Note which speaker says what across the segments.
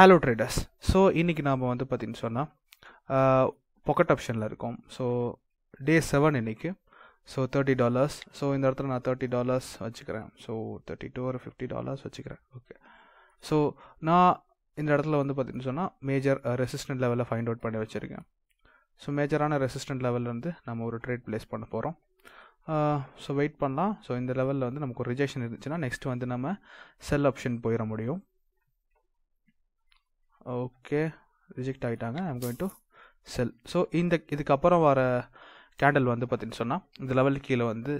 Speaker 1: Hello traders. So இன்றைக்கி நாம் வந்து பார்த்திங்கன்னு சொன்னால் பாக்கெட் ஆப்ஷனில் இருக்கோம். ஸோ டே 7 இன்றைக்கி. ஸோ $30. ஸோ இந்த இடத்துல நான் $30 வச்சுக்கிறேன். ஸோ $32 or $50 வச்சுக்கிறேன். ஓகே. ஸோ நான் இந்த இடத்துல வந்து பார்த்திங்கன்னு சொன்னால் மேஜர் ரெசிஸ்டன்ட் லெவலில் ஃபைண்ட் அவுட் பண்ணி வச்சுருக்கேன். ஸோ மேஜரான ரெசிஸ்டன்ட் லெவல்லேருந்து நம்ம ஒரு ட்ரேட் ப்ளேஸ் பண்ண போகிறோம். ஸோ வெயிட் பண்ணலாம். ஸோ இந்த லெவலில் வந்து நமக்கு ஒரு ரிஜெக்ஷன் இருந்துச்சுன்னா நெக்ஸ்ட் வந்து நம்ம செல் ஆப்ஷன் போயிட முடியும். ஓகே, ரிஜெக்ட் ஆகிட்டாங்க. I'm going to sell. So இதுக்கப்புறம் வர கேண்டில் வந்து பார்த்திங்கன்னு சொன்னால் இந்த லெவலுக்கு கீழே வந்து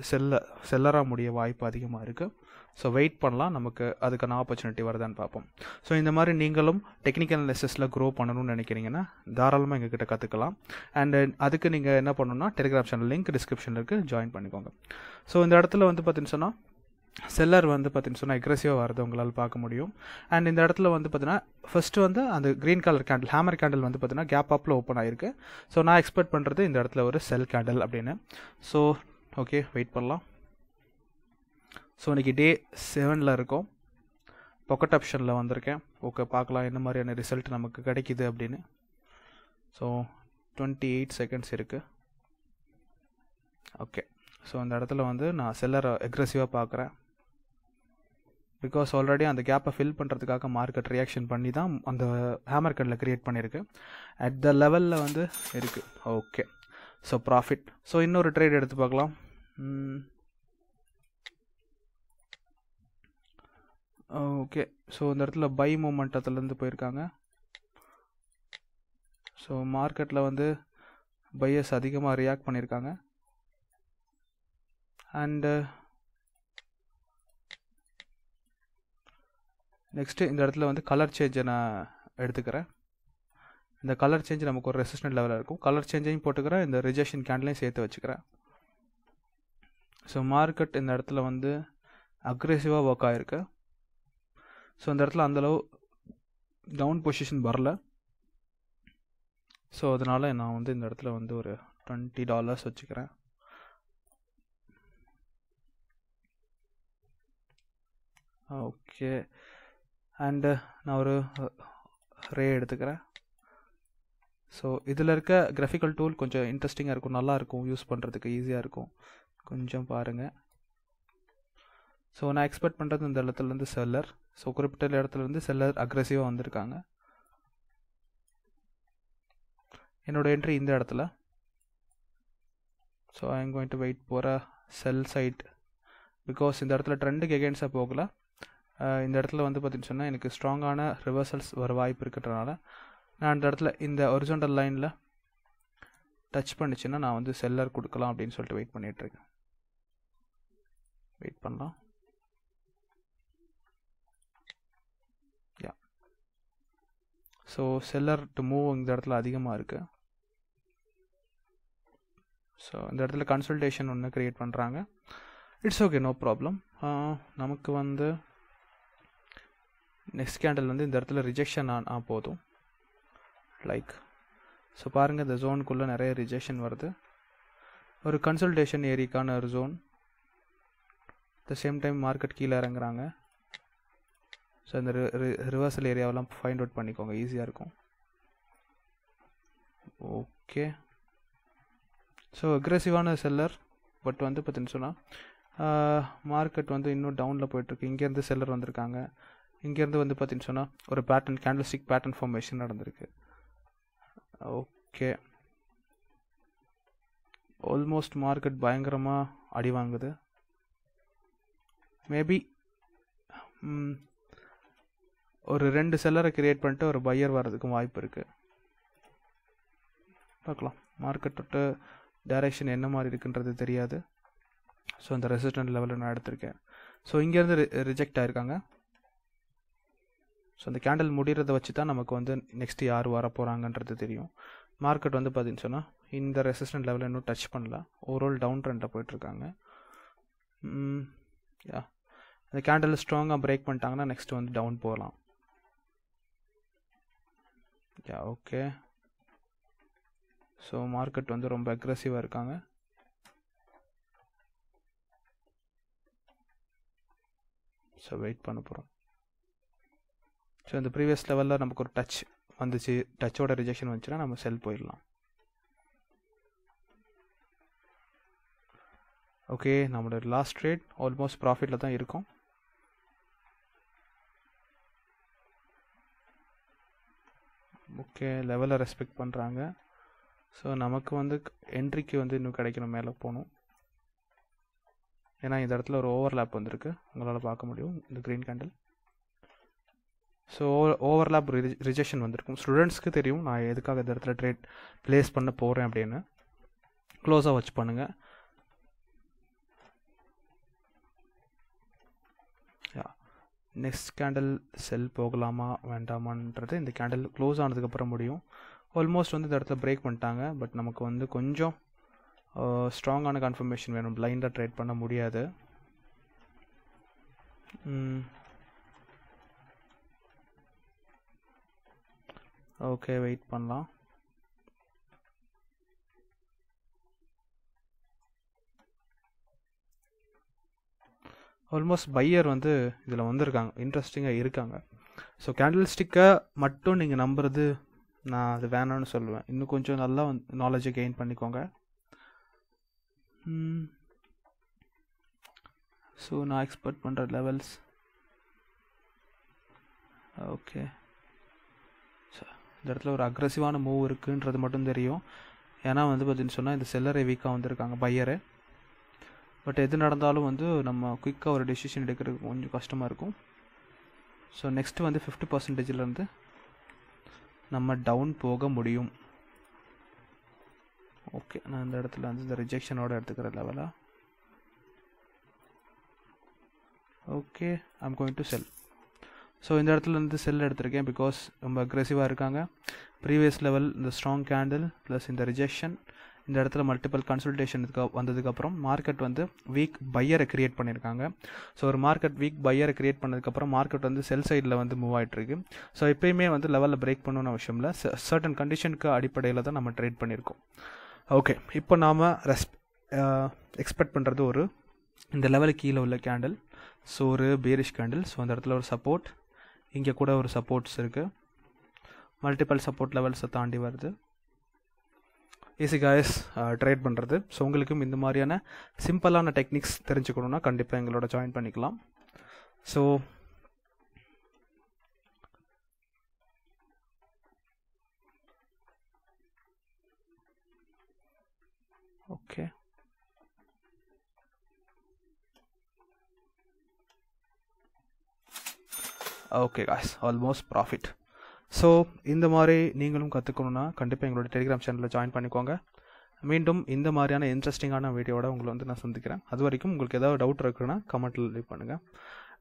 Speaker 1: செல்லராக முடிய வாய்ப்பு அதிகமாக இருக்குது. ஸோ வெயிட் பண்ணலாம், நமக்கு அதுக்கான ஆப்பர்ச்சுனிட்டி வருதான்னு பார்ப்போம். ஸோ இந்த மாதிரி நீங்களும் டெக்னிக்கல் அனாலிசிஸில் க்ரோ பண்ணணும்னு நினைக்கிறீங்கன்னா தாராளமாக எங்ககிட்ட கற்றுக்கலாம். அண்ட் அதுக்கு நீங்கள் என்ன பண்ணணும்னா டெலிகிராம் சேனல் லிங்க் டிஸ்கிரிப்ஷனில் இருக்குது, ஜாயின் பண்ணிக்கோங்க. ஸோ இந்த இடத்துல வந்து பார்த்திங்கன்னு சொன்னால் செல்லர் வந்து பார்த்திங்கன்னு சொன்னால் அக்ரெசிவாக வரது உங்களால் பார்க்க முடியும். அண்ட் இந்த இடத்துல வந்து பார்த்தீங்கன்னா ஃபஸ்ட்டு வந்து அந்த green colour candle, hammer candle வந்து பார்த்தீங்கன்னா கேப் அப்பில் ஓப்பன் ஆகிருக்கு. ஸோ நான் எக்ஸ்பெக்ட் பண்ணுறது இந்த இடத்துல ஒரு செல் கேண்டில் அப்படின்னு. ஸோ ஓகே, வெயிட் பண்ணலாம். ஸோ இன்றைக்கி டே 7 இருக்கோம். பாக்கெட் ஆப்ஷனில் வந்திருக்கேன். ஓகே, பார்க்கலாம் என்ன மாதிரியான ரிசல்ட் நமக்கு கிடைக்கிது அப்படின்னு. ஸோ 28 செகண்ட்ஸ் இருக்குது. ஓகே, ஸோ அந்த இடத்துல வந்து நான் செல்லரை அக்ரெசிவாக பார்க்குறேன். பிகாஸ் ஆல்ரெடி அந்த கேப்பை ஃபில் பண்ணுறதுக்காக மார்க்கெட் ரியாக்ஷன் பண்ணி தான் அந்த ஹேமர் கேண்டில் க்ரியேட் பண்ணியிருக்கு. அட் த லெவலில் வந்து இருக்குது. Okay, so profit. ஸோ இன்னொரு ட்ரேட் எடுத்து பார்க்கலாம். ஓகே, ஸோ இந்த இடத்துல பை மூமெண்டத்துலேருந்து போயிருக்காங்க. ஸோ மார்க்கெட்டில் வந்து பையர்ஸ் அதிகமாக ரியாக்ட் பண்ணியிருக்காங்க. அண்டு நெக்ஸ்ட்டு இந்த இடத்துல வந்து கலர் சேஞ்சை நான் எடுத்துக்கிறேன். இந்த கலர் சேஞ்ச் நமக்கு ஒரு ரெசிஸ்டன்ட் லெவலில் இருக்கும். கலர் சேஞ்சையும் போட்டுக்கிறேன், இந்த ரிஜெக்ஷன் கேண்டிலையும் சேர்த்து வச்சுக்கிறேன். ஸோ மார்க்கெட் இந்த இடத்துல வந்து அக்ரெசிவாக ஒர்க் ஆகிருக்கு. ஸோ இந்த இடத்துல அந்தளவு டவுன் பொசிஷன் வரல. ஸோ அதனால் நான் வந்து இந்த இடத்துல வந்து ஒரு $20 வச்சுக்கிறேன். ஓகே, அண்டு நான் ஒரு ரே எடுத்துக்கிறேன். ஸோ இதில் இருக்க கிராஃபிக்கல் டூல் கொஞ்சம் இன்ட்ரெஸ்டிங்காக இருக்கும், நல்லாயிருக்கும், யூஸ் பண்ணுறதுக்கு ஈஸியாக இருக்கும். கொஞ்சம் பாருங்கள். ஸோ நான் எக்ஸ்பெக்ட் பண்ணுறது இந்த இடத்துலேருந்து செல்லர். ஸோ குறிப்பிட்ட இடத்துலேருந்து செல்லர் அக்ரெசிவாக வந்திருக்காங்க. என்னோடய என்ட்ரி இந்த இடத்துல. So I am going to wait for a sell side. Because இந்த இடத்துல ட்ரெண்டுக்கு எகெயின்ஸ்டாக போகல. இந்த இடத்துல வந்து பார்த்திங்கன்னு சொன்னால் எனக்கு ஸ்ட்ராங்கான ரிவர்சல்ஸ் வர வாய்ப்பு இருக்கிறதுனால நான் இந்த இடத்துல இந்த ஒரிஜினல் லைனில் டச் பண்ணிச்சுன்னா நான் வந்து செல்லர் கொடுக்கலாம் அப்படின்னு சொல்லிட்டு வெயிட் பண்ணிகிட்ருக்கேன். வெயிட் பண்ணலாம். யா, ஸோ செல்லர் டு மூவ் இந்த இடத்துல அதிகமாக இருக்குது. ஸோ இந்த இடத்துல கன்சல்டேஷன் ஒன்று க்ரியேட் பண்ணுறாங்க. It's okay, no problem. நமக்கு வந்து நெக்ஸ்ட் கேண்டில் வந்து இந்த இடத்துல ரிஜெக்ஷன் போதும். லைக் ஸோ பாருங்கள், இந்த ஜோனுக்குள்ளே நிறைய ரிஜெக்ஷன் வருது. ஒரு கன்சல்டேஷன் ஏரியாக்கான ஒரு zone. The same time market கீழே இறங்குறாங்க. ஸோ இந்த ரிவர்சல் ஏரியாவெல்லாம் ஃபைண்ட் அவுட் பண்ணிக்கோங்க, ஈஸியாக இருக்கும். ஓகே, ஸோ அக்ரெசிவான செல்லர். பட் வந்து பார்த்திங்கன்னு சொன்னால் மார்க்கெட் வந்து இன்னும் டவுனில் போய்ட்டுருக்கு. இங்கேருந்து செல்லர் வந்திருக்காங்க. இங்கேருந்து வந்து பார்த்திங்கன்னு சொன்னால் ஒரு பேட்டர்ன், கேண்டில்ஸ்டிக் பேட்டர்ன் ஃபார்மேஷன் நடந்திருக்கு. ஓகே, ஆல்மோஸ்ட் மார்க்கெட் பயங்கரமாக அடி வாங்குது. மேபி ஒரு 2 செல்லரை கிரியேட் பண்ணிட்டு ஒரு பையர் வர்றதுக்கும் வாய்ப்பு இருக்குது. பார்க்கலாம், மார்க்கெட்டோட டைரெக்ஷன் என்ன மாதிரி இருக்குன்றது தெரியாது. ஸோ அந்த ரெசிஸ்டன்ட் லெவலில் நான் எடுத்திருக்கேன். ஸோ இங்கேருந்து ரிஜெக்ட் ஆகிருக்காங்க. ஸோ அந்த கேண்டில் முடிகிறத வச்சு தான் நமக்கு வந்து நெக்ஸ்ட் யார் வர போகிறாங்கன்றது தெரியும். மார்க்கெட் வந்து பார்த்திங்கன்னு சொன்னால் இந்த ரெசிஸ்டன்ட் லெவலில் இன்னும் டச் பண்ணல. ஓவரால் டவுன் ட்ரெண்டில் போயிட்டுருக்காங்க. யா, அந்த கேண்டில் ஸ்ட்ராங்காக பிரேக் பண்ணிட்டாங்கன்னா நெக்ஸ்ட் வந்து டவுன் போகலாம். யா, ஓகே. ஸோ மார்க்கெட் வந்து ரொம்ப அக்ரெசிவாக இருக்காங்க. ஸோ வெயிட் பண்ண போகிறோம். ஸோ இந்த ப்ரீவியஸ் லெவலில் நமக்கு ஒரு டச் வந்துச்சு, டச்சோட ரிஜெக்ஷன் வந்துச்சுன்னா நம்ம செல் போயிடலாம். ஓகே, நம்மளோட லாஸ்ட் ட்ரேட் ஆல்மோஸ்ட் ப்ராஃபிட்டில் தான் இருக்கும். ஓகே, லெவலை ரெஸ்பெக்ட் பண்ணுறாங்க. ஸோ நமக்கு வந்து என்ட்ரிக்கு வந்து இன்னும் கிடைக்கணும், மேலே போகணும். ஏன்னா இந்த இடத்துல ஒரு ஓவர்லேப் வந்திருக்கு, உங்களால் பார்க்க முடியும் இந்த green candle. So overlap rejection வந்திருக்கும். ஸ்டூடெண்ட்ஸ்க்கு தெரியும் நான் எதுக்காக இந்த இடத்துல ட்ரேட் ப்ளேஸ் பண்ண போகிறேன் அப்படின்னு. க்ளோஸாக வச்சு பண்ணுங்கள். நெக்ஸ்ட் கேண்டில் செல் போகலாமா வேண்டாமான்றது இந்த கேண்டில் க்ளோஸ் ஆனதுக்கப்புறம் முடியும். ஆல்மோஸ்ட் வந்து இந்த இடத்துல பிரேக் பண்ணிட்டாங்க. பட் நமக்கு வந்து கொஞ்சம் ஸ்ட்ராங்கான கன்ஃபர்மேஷன் வேணும், பிளைண்டாக ட்ரேட் பண்ண முடியாது. ஓகே, வெயிட் பண்ணலாம். ஆல்மோஸ்ட் பையர் வந்து இதில் வந்திருக்காங்க, இன்ட்ரெஸ்டிங்காக இருக்காங்க. ஸோ கேண்டில் ஸ்டிக்கை மட்டும் நீங்கள் நம்புறது நான் அது வேணான்னு சொல்லுவேன். இன்னும் கொஞ்சம் நல்லா நாலேஜை கெயின் பண்ணிக்கோங்க. ஸோ நான் எக்ஸ்பெக்ட் பண்ணுற லெவல்ஸ் ஓகே. ஸோ இந்த இடத்துல ஒரு அக்ரெசிவான மூவ் இருக்குன்றது மட்டும் தெரியும். ஏன்னா வந்து பார்த்தீங்கன்னு சொன்னால் இந்த செல்லரை வீக்காக வந்திருக்காங்க, பையரை. பட் எது நடந்தாலும் வந்து நம்ம குயிக்காக ஒரு டெசிஷன் எடுக்கிறதுக்கு கொஞ்சம் கஷ்டமாக இருக்கும். ஸோ நெக்ஸ்ட்டு வந்து 50%லேருந்து நம்ம டவுன் போக முடியும். ஓகே, நான் இந்த இடத்துல வந்து இந்த ரிஜெக்ஷனோட எடுத்துக்கிற லெவலாக. Okay, I'm going to sell. So இந்த இடத்துல இருந்து செல் எடுத்திருக்கேன் பிகாஸ் ரொம்ப அக்ரெசிவாக இருக்காங்க. ப்ரீவியஸ் லெவல் இந்த ஸ்ட்ராங் கேண்டில் ப்ளஸ் இந்த ரிஜெக்ஷன், இந்த இடத்துல மல்டிபிள் கன்சல்டேஷனுக்கு வந்ததுக்கப்புறம் மார்க்கெட் வந்து வீக் பையரை க்ரியேட் பண்ணியிருக்காங்க. ஸோ ஒரு மார்க்கெட் வீக் பையரை க்ரியேட் பண்ணதுக்கப்புறம் மார்க்கெட் வந்து செல் சைடில் வந்து மூவ் ஆகிட்டுருக்கு. ஸோ எப்பயுமே வந்து லெவலில் பிரேக் பண்ணணும்னு அவசியம் இல்லை, சர்டன் கண்டிஷனுக்கு அடிப்படையில் தான் நம்ம ட்ரேட் பண்ணியிருக்கோம். ஓகே, இப்போ நாம் எக்ஸ்பெக்ட் பண்ணுறது ஒரு இந்த லெவலுக்கு கீழே உள்ள கேண்டில். ஸோ ஒரு பேரிஷ் கேண்டில். ஸோ அந்த இடத்துல ஒரு சப்போர்ட், இங்கே கூட ஒரு சப்போர்ட்ஸ் இருக்குது, மல்டிபிள் சப்போர்ட் லெவல்ஸை தாண்டி வருது. ஈஸி காய்ஸ் ட்ரேட் பண்ணுறது. ஸோ உங்களுக்கும் இந்த மாதிரியான சிம்பிளான டெக்னிக்ஸ் தெரிஞ்சுக்கணுன்னா கண்டிப்பாக எங்களோட ஜாயின் பண்ணிக்கலாம். So okay, okay guys, almost profit. So இந்த மாதிரி நீங்களும் கற்றுக்கணுன்னா கண்டிப்பாக எங்களோட டெலிகிராம் சேனலில் ஜாயின் பண்ணிக்கோங்க. மீண்டும் இந்த மாதிரியான இன்ட்ரெஸ்டிங்கான வீடியோட உங்களை வந்து நான் சந்திக்கிறேன். அது வரைக்கும் உங்களுக்கு ஏதாவது டவுட் இருக்குன்னா கமெண்ட்டில் லீவ் பண்ணுங்கள்.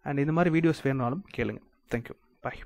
Speaker 1: அண்ட் இந்த மாதிரி வீடியோஸ் வேணுனாலும் கேளுங்க. தேங்க்யூ, பாய்.